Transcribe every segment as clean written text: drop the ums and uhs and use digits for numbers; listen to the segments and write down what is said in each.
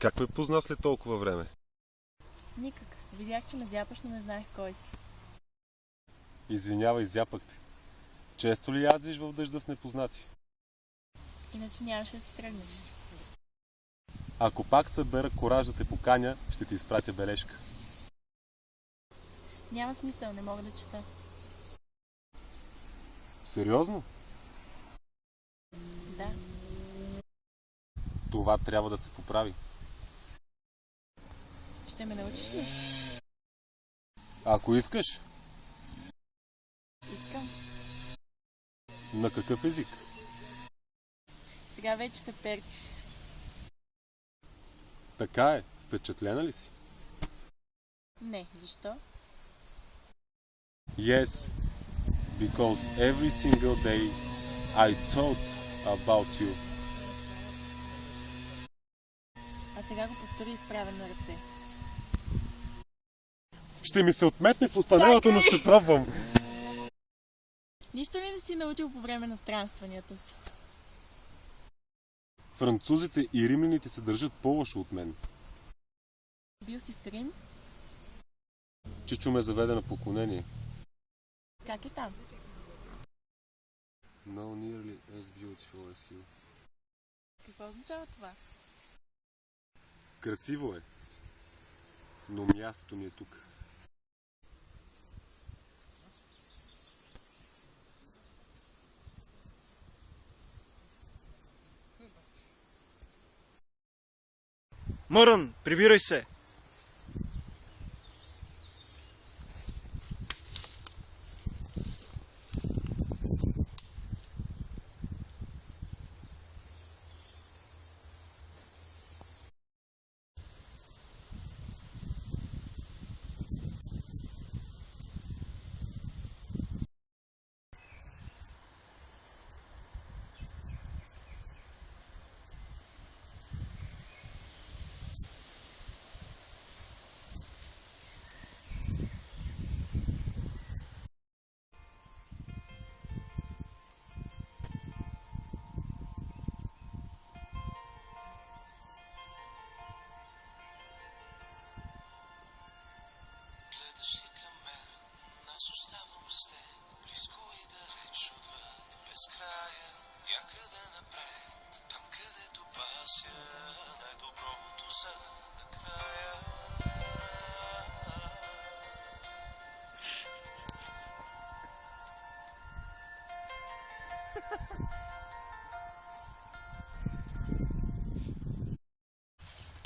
Как ме позна след толкова време? Никак. Видях, че ме зяпаш, но не знаех кой си. Извинявай, зяпах те. Често ли ядеш в дъжда с непознати? Иначе нямаше да си тръгнеш. Ако пак събера кораж да те поканя, ще ти изпратя бележка. Няма смисъл, не мога да чета. Сериозно? Да. Това трябва да се поправи. Ще ме научиш ли? Ако искаш. Искам. На какъв език? Сега вече се перчиш. Така е. Впечатлена ли си? Не, защо? Yes, because every single day I thought about you. А сега го повтори изправен на ръце. Ще ми се отметне в останалото, но ще пробвам. Нищо ли не си научил по време на странстванията си? Французите и римляните се държат по-лошо от мен. Бил си в Рим? Чичо ме заведе на поклонение. Как е там? No nearly as beautiful as you. Какво означава това? Красиво е, но мястото ми е тук. Мърън, прибирай се!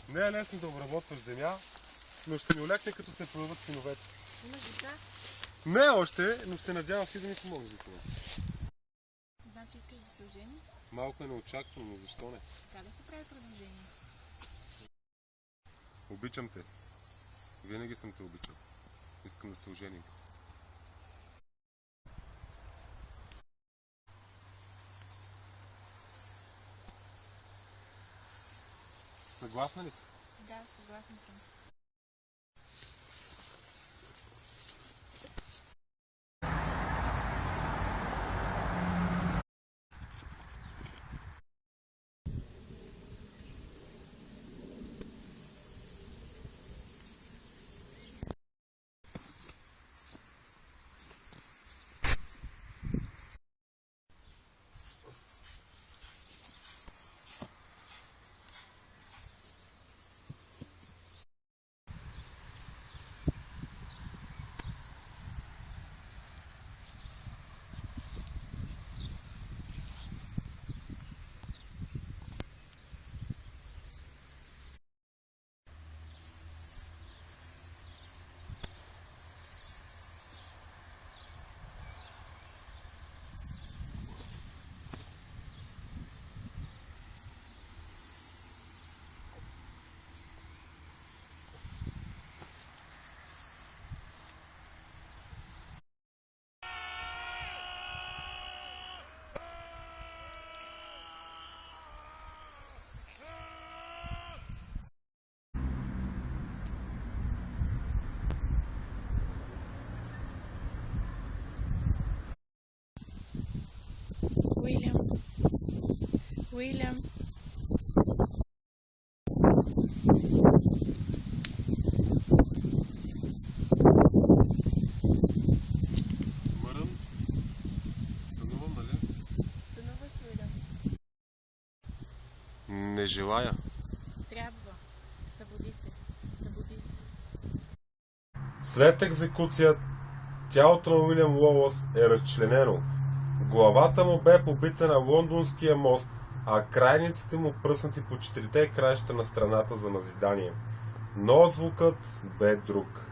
Не е лесно да обработваш земя, но ще ми олекне като се появят синовете. Имаш деца? Не още, но се надявам ти да ми помогнеш за това. Значи искаш да се ожени? Малко е неочаквано, но защо не? Как да се прави предложение? Обичам те. Винаги съм те обичал. Искам да се оженим. Съгласна ли си? Да, съгласна съм. Уилям. Не желая. Трябва. Събуди се. Събуди се. След екзекуция, тялото на Уилям Уолъс е разчленено. Главата му бе побита на Лондонския мост, а крайниците му пръснати по четирите краища на страната за назидание. Но отзвукът бе друг.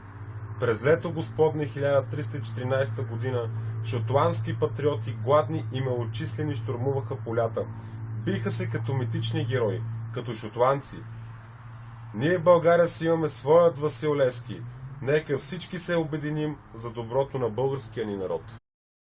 През лето Господне 1314 година шотландски патриоти, гладни и малочислени, щурмуваха полята. Биха се като митични герои, като шотландци. Ние в България си имаме своят Васил Левски. Нека всички се обединим за доброто на българския ни народ.